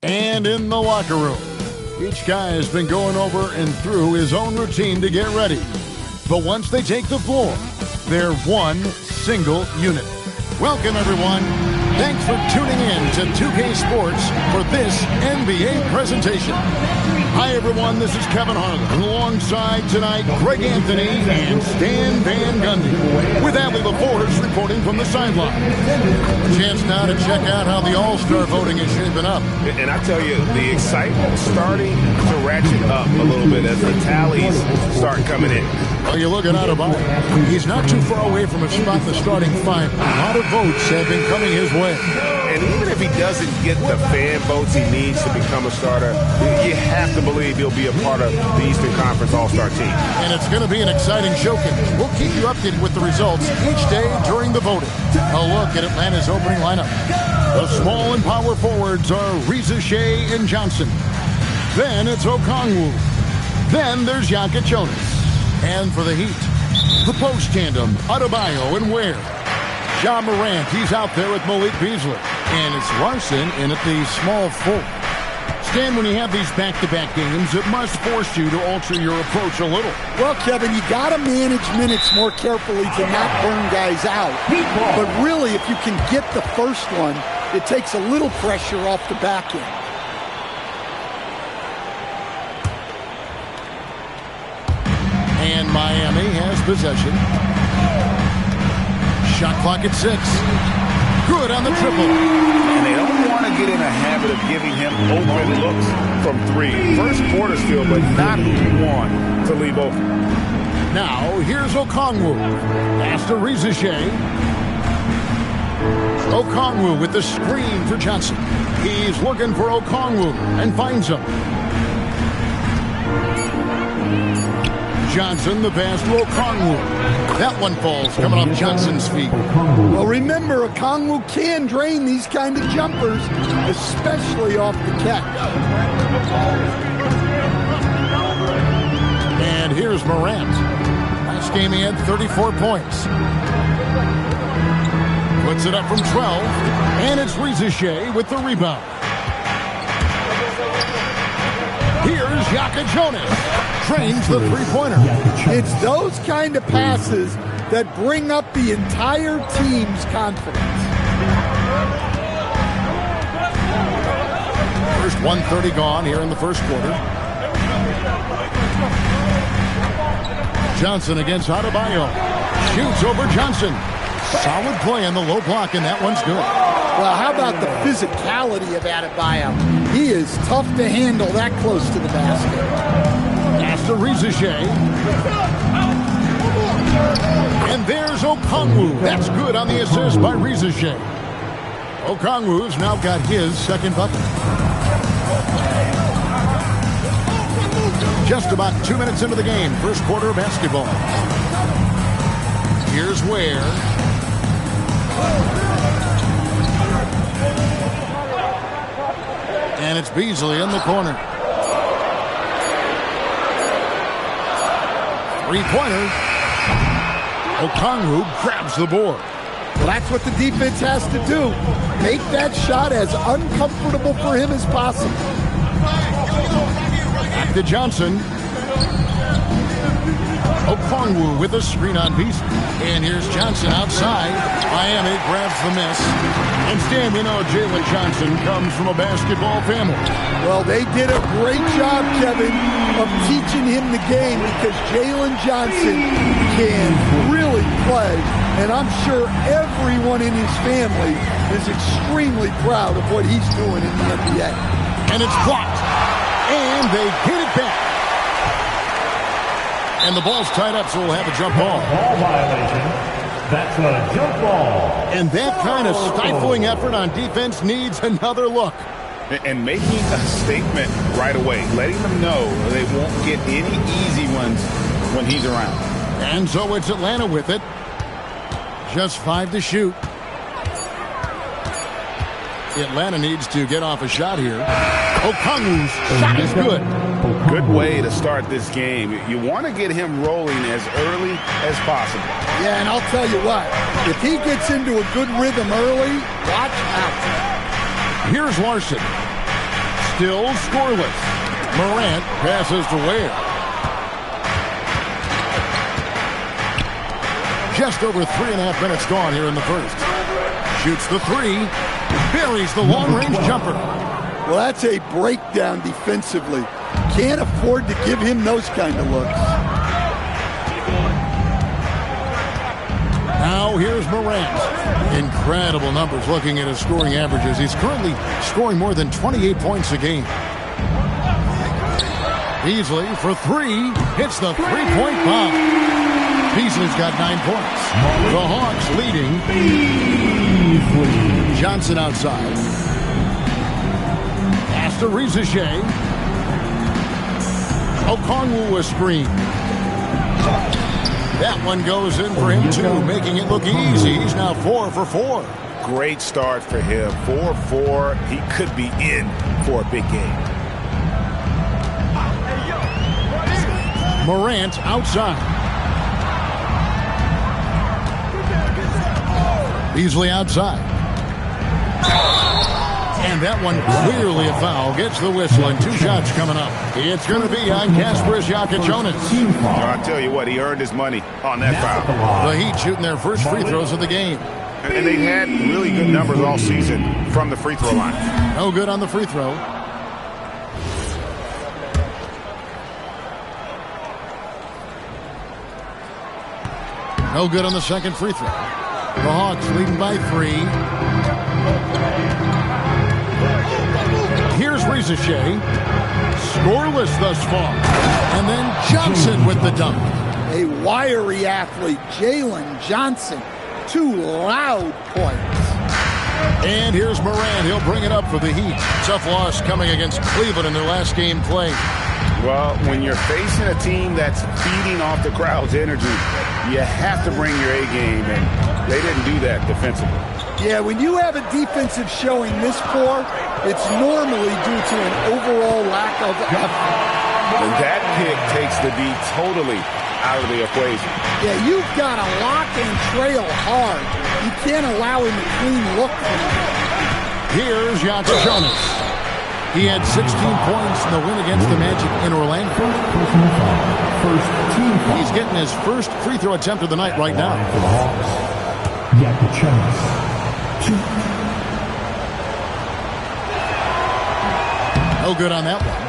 And in the locker room, each guy has been going over and through his own routine to get ready. But once they take the floor, they're one single unit. Welcome, everyone. Thanks for tuning in to 2K Sports for this NBA presentation. Hi, everyone. This is Kevin Harlan. Alongside tonight, Greg Anthony and Stan Van Gundy. With Adley LaForce reporting from the sideline. A chance now to check out how the All-Star voting is shaping up. And I tell you, the excitement starting to ratchet up a little bit as the tallies start coming in. Well, you look at Adebayo. He's not too far away from a spot in the starting five. A lot of votes have been coming his way. And even if he doesn't get the fan votes he needs to become a starter, you have to believe he'll be a part of the Eastern Conference All-Star team. And it's going to be an exciting showcase. We'll keep you updated with the results each day during the voting. A look at Atlanta's opening lineup. The small and power forwards are Reza Shea and Johnson. Then it's Okongwu. Then there's Jokic Jonas. And for the Heat, the post tandem, Adebayo and Ware. Ja Morant, he's out there with Malik Beasley. And it's Larson in at the small forward. Stan, when you have these back-to-back games, it must force you to alter your approach a little. Well, Kevin, you got to manage minutes more carefully to not burn guys out. But really, if you can get the first one, it takes a little pressure off the back end. And Miami has possession. Shot clock at 6. Good on the triple. And they don't want to get in a habit of giving him open looks from three. First quarter still, but not who you want to leave open. Now, here's Okongwu. Pass to Reza Shea. Okongwu with the screen for Johnson. He's looking for Okongwu and finds him. Johnson, the pass to Okongwu. That one falls, coming off Johnson's feet. Well, remember, Okongwu can drain these kind of jumpers, especially off the catch. And here's Morant. Last game he had 34 points. Puts it up from 12, and it's Reza Shea with the rebound. Here's Jokic Jonas. Trains the three-pointer. It's those kind of passes that bring up the entire team's confidence. First 1:30 gone here in the first quarter. Johnson against Adebayo. Shoots over Johnson. Solid play on the low block, and that one's good. Well, how about the physicality of Adebayo? He is tough to handle that close to the basket. Pass to Reza Shea. And there's Okongwu. That's good on the assist by Reza Shea. Okongwu's now got his second bucket. Just about 2 minutes into the game, first quarter of basketball. Here's Ware. And it's Beasley in the corner. Three-pointer. Okongwu grabs the board. Well, that's what the defense has to do. Make that shot as uncomfortable for him as possible. Back to Johnson. Okongwu with a screen on Beasley. And here's Johnson outside. Miami grabs the miss. And Stan, we know Jalen Johnson comes from a basketball family. Well, they did a great job, Kevin, of teaching him the game because Jalen Johnson can really play. And I'm sure everyone in his family is extremely proud of what he's doing in the NBA. And it's blocked. And they get it back. And the ball's tied up, so we'll have a jump ball. Ball violation. That's a jump ball. And that kind of stifling effort on defense needs another look. And making a statement right away, letting them know they won't get any easy ones when he's around. And so it's Atlanta with it. Just 5 to shoot. Atlanta needs to get off a shot here. Okongwu's shot is good. Good way to start this game. You want to get him rolling as early as possible. Yeah, and I'll tell you what, if he gets into a good rhythm early, watch out. Here's Larson. Still scoreless. Morant passes to Ware. Just over 3.5 minutes gone here in the first. Shoots the three. Buries the long-range jumper. Well, that's a breakdown defensively. Can't afford to give him those kind of looks. Now here's Morant. Incredible numbers looking at his scoring averages. He's currently scoring more than 28 points a game. Beasley for three. Hits the three-point bomb. Beasley's got 9 points. The Hawks leading. Johnson outside. Pass to Rizier. Okongwu a screen. That one goes in for him too, making it look easy. He's now 4 for 4. Great start for him. 4-4. He could be in for a big game. Morant outside. Beasley outside. And that one clearly a foul. Gets the whistle and 2 shots coming up. It's going to be on Kasparas Jakubonis. I'll tell you what, he earned his money on that foul. The Heat shooting their first free throws of the game. And they've had really good numbers all season from the free throw line. No good on the free throw. No good on the second free throw. The Hawks leading by 3. Here's Rizier. Scoreless thus far. And then Johnson with the dunk. A wiry athlete, Jalen Johnson. 2 loud points. And here's Morant. He'll bring it up for the Heat. Tough loss coming against Cleveland in their last game played. Well, when you're facing a team that's feeding off the crowd's energy, you have to bring your A game, and they didn't do that defensively. Yeah, when you have a defensive showing this poor, it's normally due to an overall lack of effort. And that pick takes the D totally out of the equation. Yeah, you've got to lock and trail hard. You can't allow him a clean look from him. Here's Jakubonis. He had 16 points in the win against the Magic in Orlando. He's getting his first free throw attempt of the night right now. No good on that one.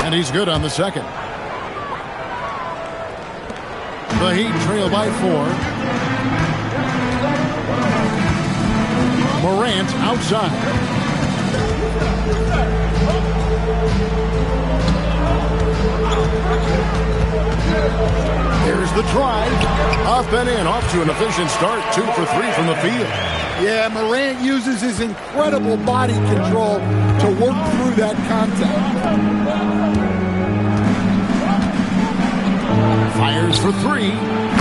And he's good on the second. The Heat trail by 4. Morant outside. Here's the drive. Up and in. Off to an efficient start. 2 for 3 from the field. Yeah, Morant uses his incredible body control to work through that contact. Fires for 3.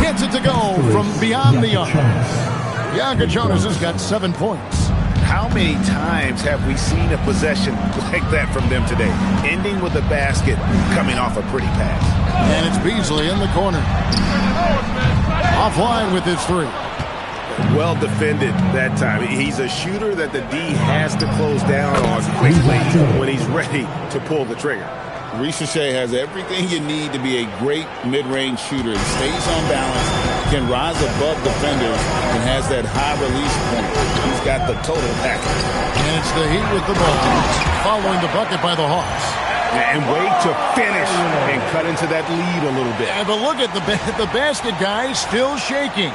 Gets it to go from beyond the arc. Jakubonis has got 7 points. How many times have we seen a possession like that from them today? Ending with a basket, coming off a pretty pass. And it's Beasley in the corner. Offline with his 3. Well defended that time. He's a shooter that the D has to close down on quickly when he's ready to pull the trigger. Rizier has everything you need to be a great mid-range shooter. He stays on balance, can rise above defenders, and has that high release point. He's got the total package. And it's the Heat with the ball, following the bucket by the Hawks. And wait to finish and cut into that lead a little bit. But look at the basket guy still shaking.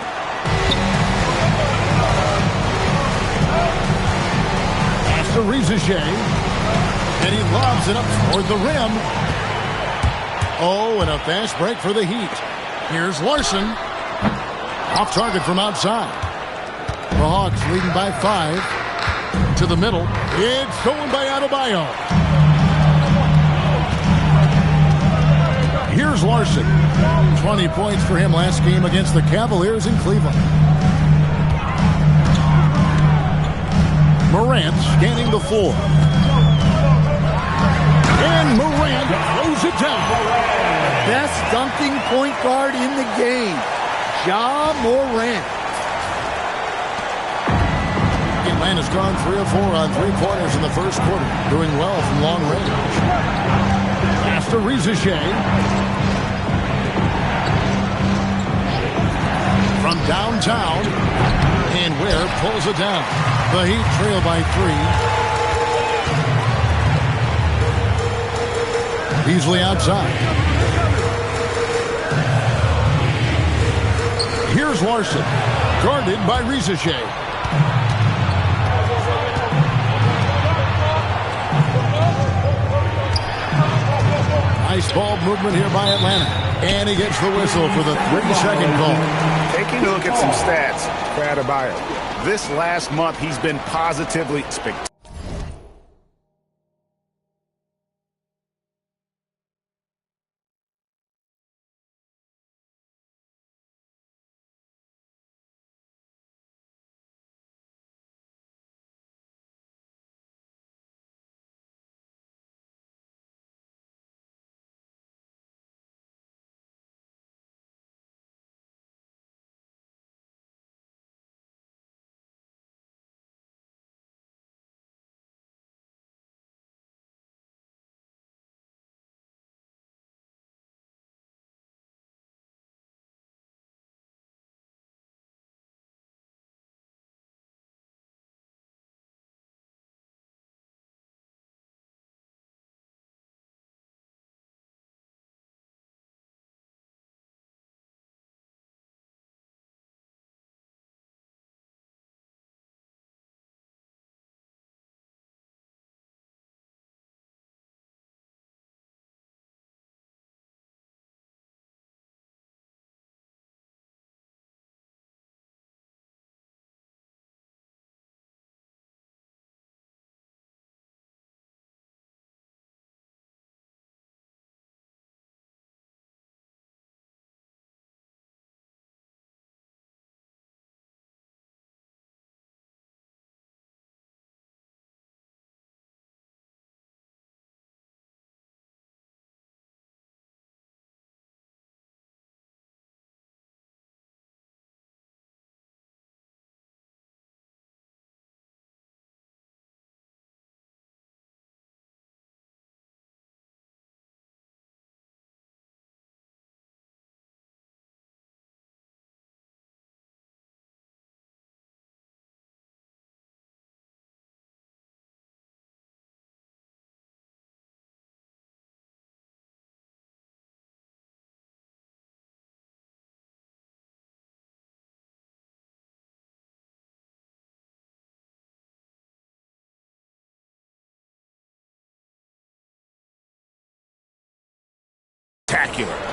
Pass to Rizier. And he lobs it up toward the rim. Oh, and a fast break for the Heat. Here's Larson. Off target from outside. The Hawks leading by 5. To the middle. It's stolen by Adebayo. Here's Larson. 20 points for him last game against the Cavaliers in Cleveland. Morant scanning the floor. And Morant throws it down. Best dunking point guard in the game, Ja Morant. Atlanta's gone 3 of 4 on three-pointers in the first quarter, doing well from long range. Pass to Rizachet. From downtown, and Ware pulls it down. The Heat trail by 3. Beasley outside. Here's Larson, guarded by Rizachet. Nice ball movement here by Atlanta. And he gets the whistle for the 3-second call. Taking a look at some stats for Adebayo. This last month, he's been positively spectacular.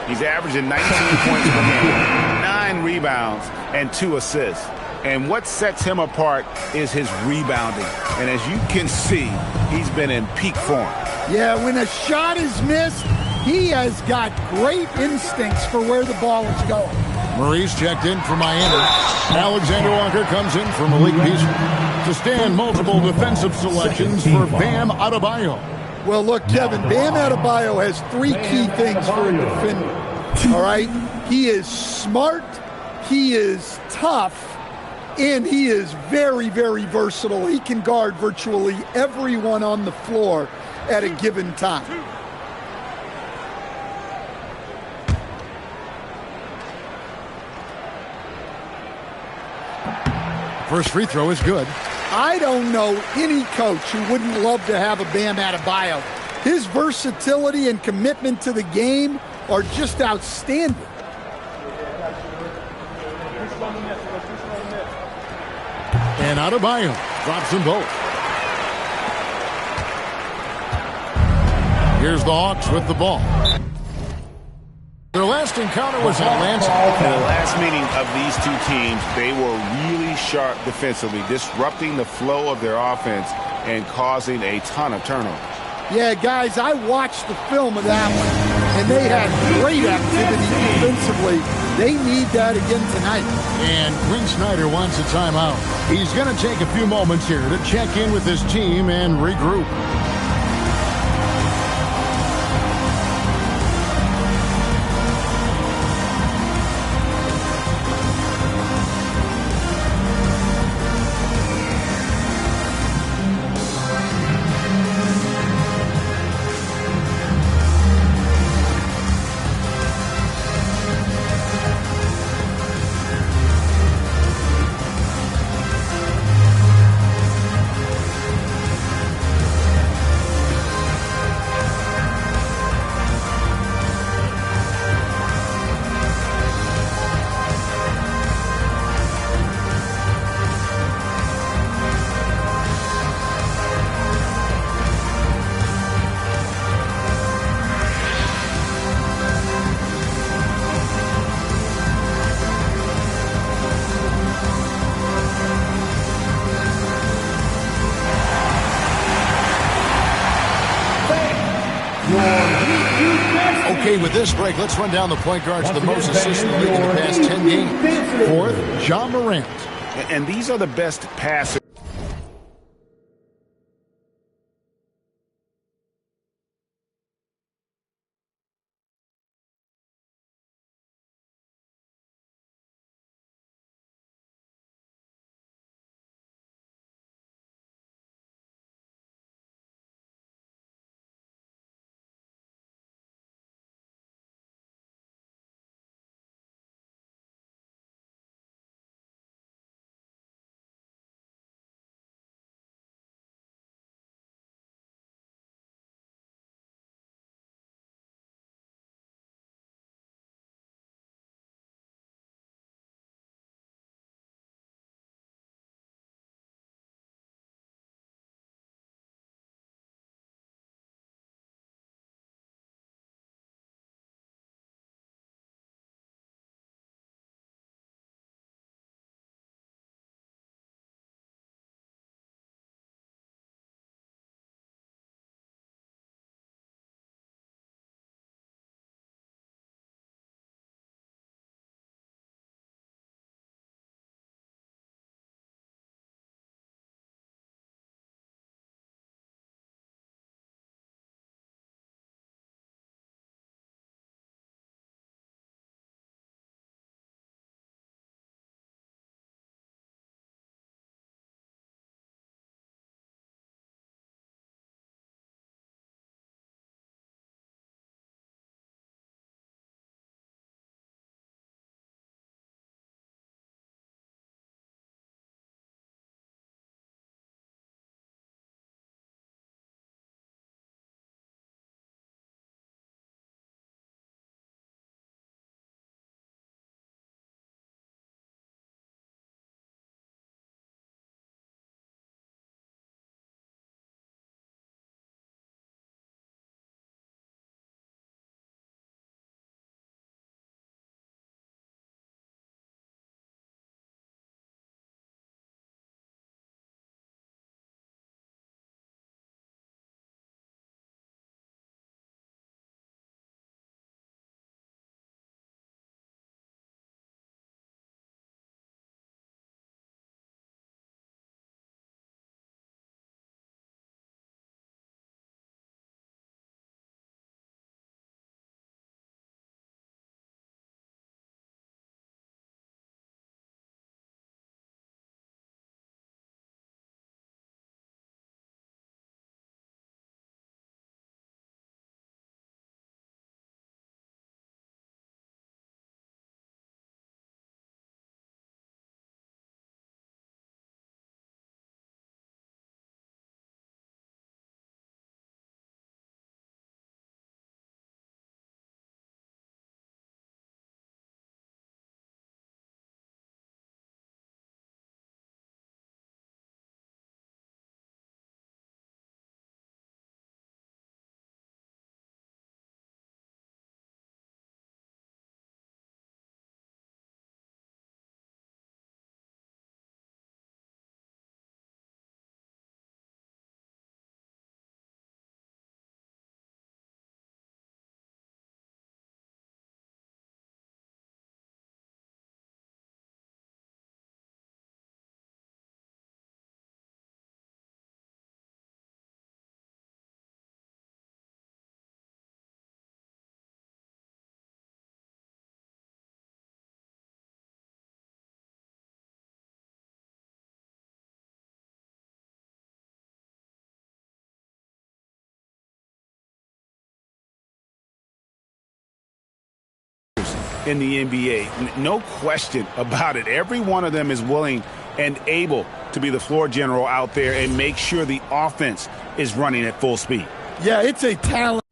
He's averaging 19 points per game, 9 rebounds, and 2 assists. And what sets him apart is his rebounding. And as you can see, he's been in peak form. Yeah, when a shot is missed, he has got great instincts for where the ball is going. Maurice checked in for Miami. Alexander Walker comes in for Malik Beasley to stand multiple defensive selections for Bam Adebayo. Well, look, Kevin, Bam Adebayo has 3 key things for a defender. All right? He is smart, he is tough, and he is very, very versatile. He can guard virtually everyone on the floor at a given time. First free throw is good. I don't know any coach who wouldn't love to have a Bam Adebayo. His versatility and commitment to the game are just outstanding. And Adebayo drops them both. Here's the Hawks with the ball. Their last encounter was Atlanta. In the last meeting of these two teams, they were really sharp defensively, disrupting the flow of their offense and causing a ton of turnovers. Yeah, guys, I watched the film of that one, and they had great activity defensively. They need that again tonight. And Quinn Snyder wants a timeout. He's going to take a few moments here to check in with his team and regroup. Okay, with this break, let's run down the point guards, the most assists in the league in the past 10 games. Fourth, John Morant. And these are the best passers. In the NBA. No question about it. Every one of them is willing and able to be the floor general out there and make sure the offense is running at full speed. Yeah, it's a talent.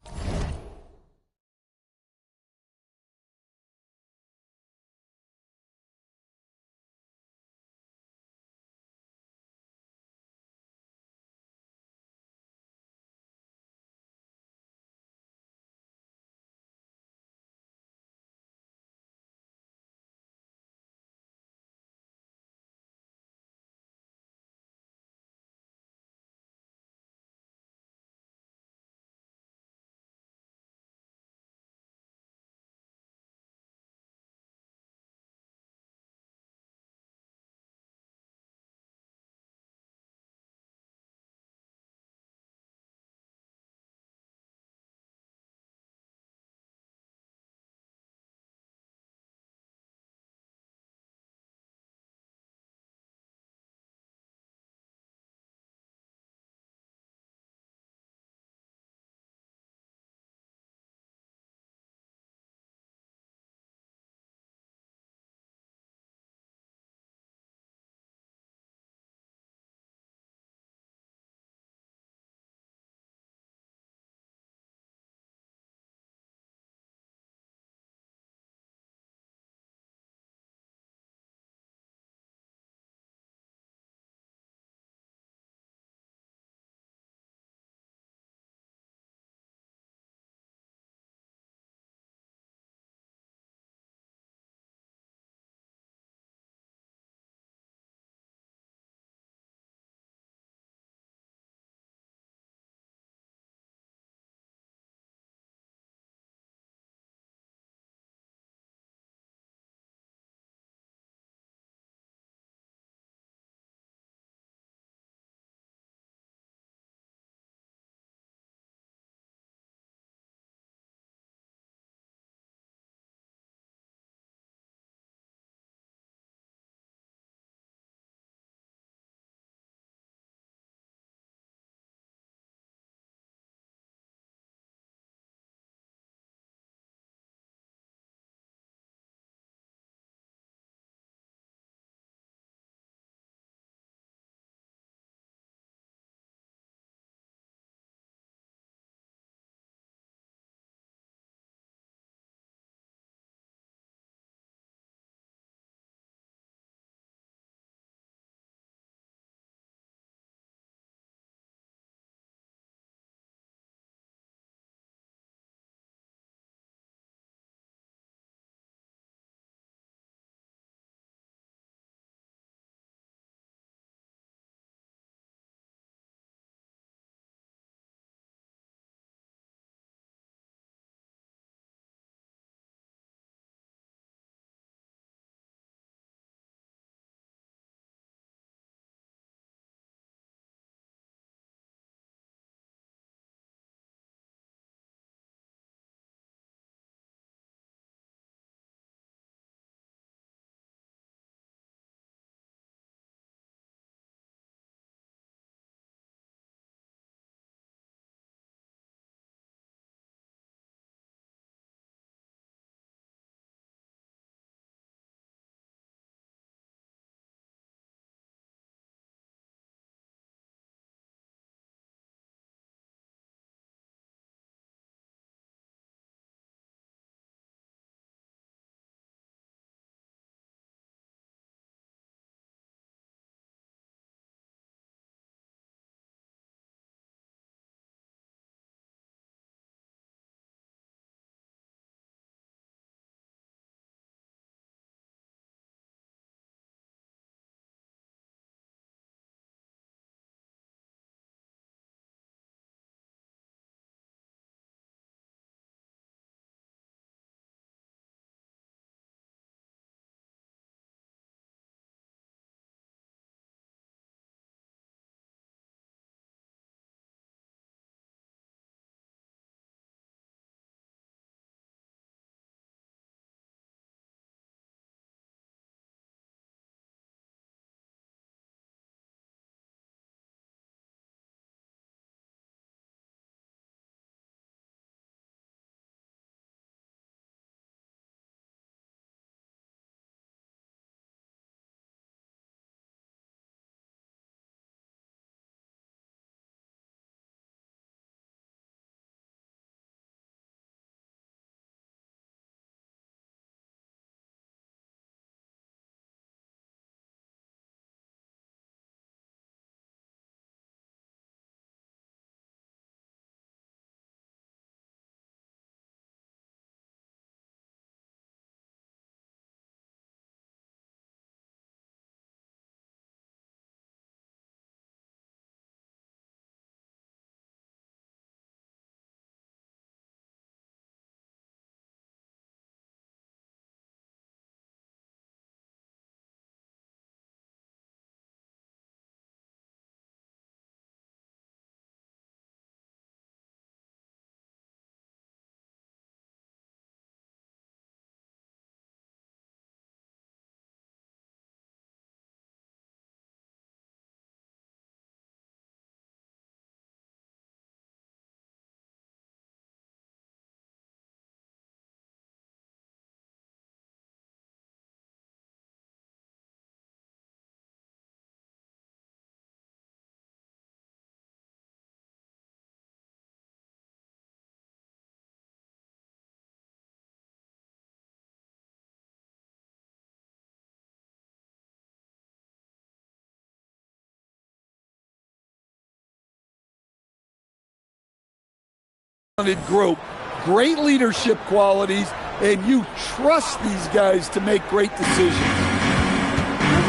Group, great leadership qualities, and you trust these guys to make great decisions.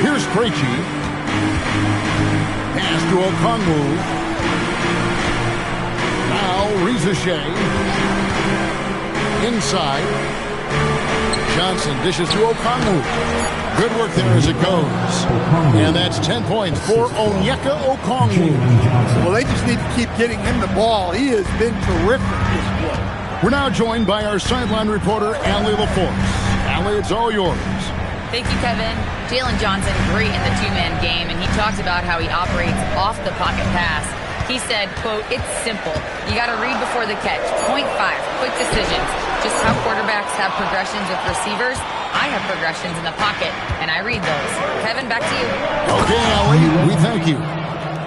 Here's Krejci. Pass to Okongwu. Now Reza Shea. Inside. Johnson dishes to Okongwu. Good work there as it goes. And that's 10 points for Onyeka Okongwu. Well, they just need to keep getting him the ball. He has been terrific this play. We're now joined by our sideline reporter, Allie LaForce. Allie, it's all yours. Thank you, Kevin. Jalen Johnson, great in the two-man game, and he talked about how he operates off the pocket pass. He said, quote, "It's simple. You got to read before the catch. Point 5, quick decisions. Just how quarterbacks have progressions with receivers, I have progressions in the pocket, and I read those." Kevin, back to you. Okay, Allie, we thank you.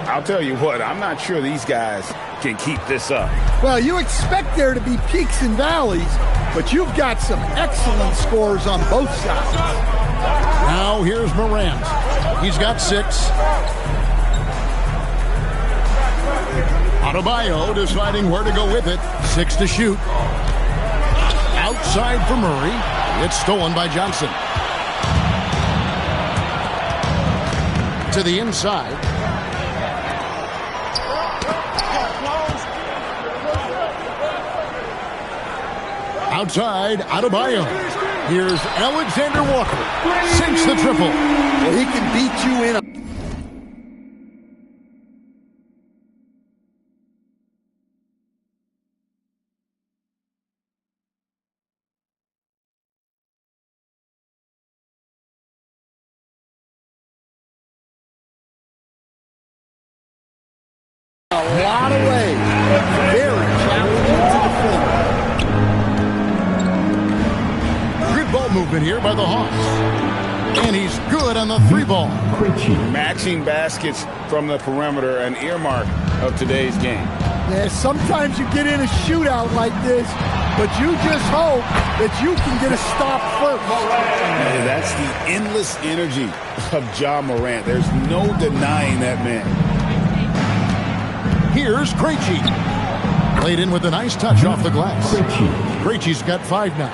I'll tell you what, I'm not sure these guys can keep this up. Well, you expect there to be peaks and valleys, but you've got some excellent scores on both sides. Now here's Morant. He's got 6. Adebayo deciding where to go with it. 6 to shoot. Outside for Murray. It's stolen by Johnson. To the inside. Outside, Adebayo. Here's Alexander Walker. Sinks the triple. Well, he can beat you in a... a lot of ways. Very challenging to defend. Good ball movement here by the Hawks. And he's good on the 3-ball. Matching baskets from the perimeter, an earmark of today's game. Yeah, sometimes you get in a shootout like this, but you just hope that you can get a stop first. And that's the endless energy of Ja Morant. There's no denying that man. Here's Krejci. Played in with a nice touch off the glass. Krejci's got 5 now.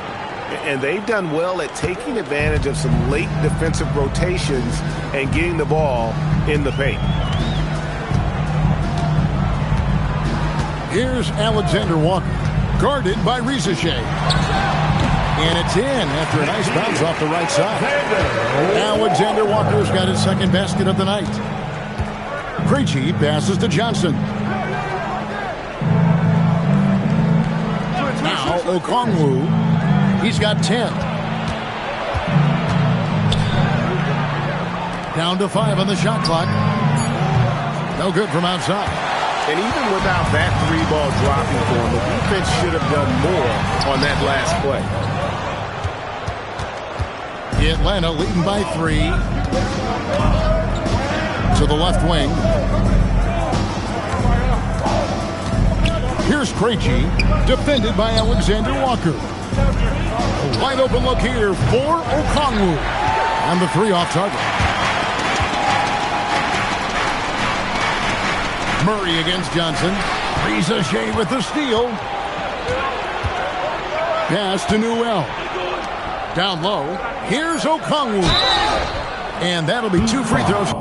And they've done well at taking advantage of some late defensive rotations and getting the ball in the paint. Here's Alexander Walker, guarded by Reza Shea. And it's in after a nice bounce off the right side. Alexander Walker's got his second basket of the night. Krejci passes to Johnson. Now Okongwu. He's got 10. Down to 5 on the shot clock. No good from outside. And even without that 3-ball dropping for him, the defense should have done more on that last play. Atlanta leading by 3. To the left wing. Here's Krejci, defended by Alexander Walker. A wide open look here for Okongwu. And the 3 off target. Murray against Johnson. Reza Shea with the steal. Pass to Newell. Down low. Here's Okongwu. And that'll be 2 free throws.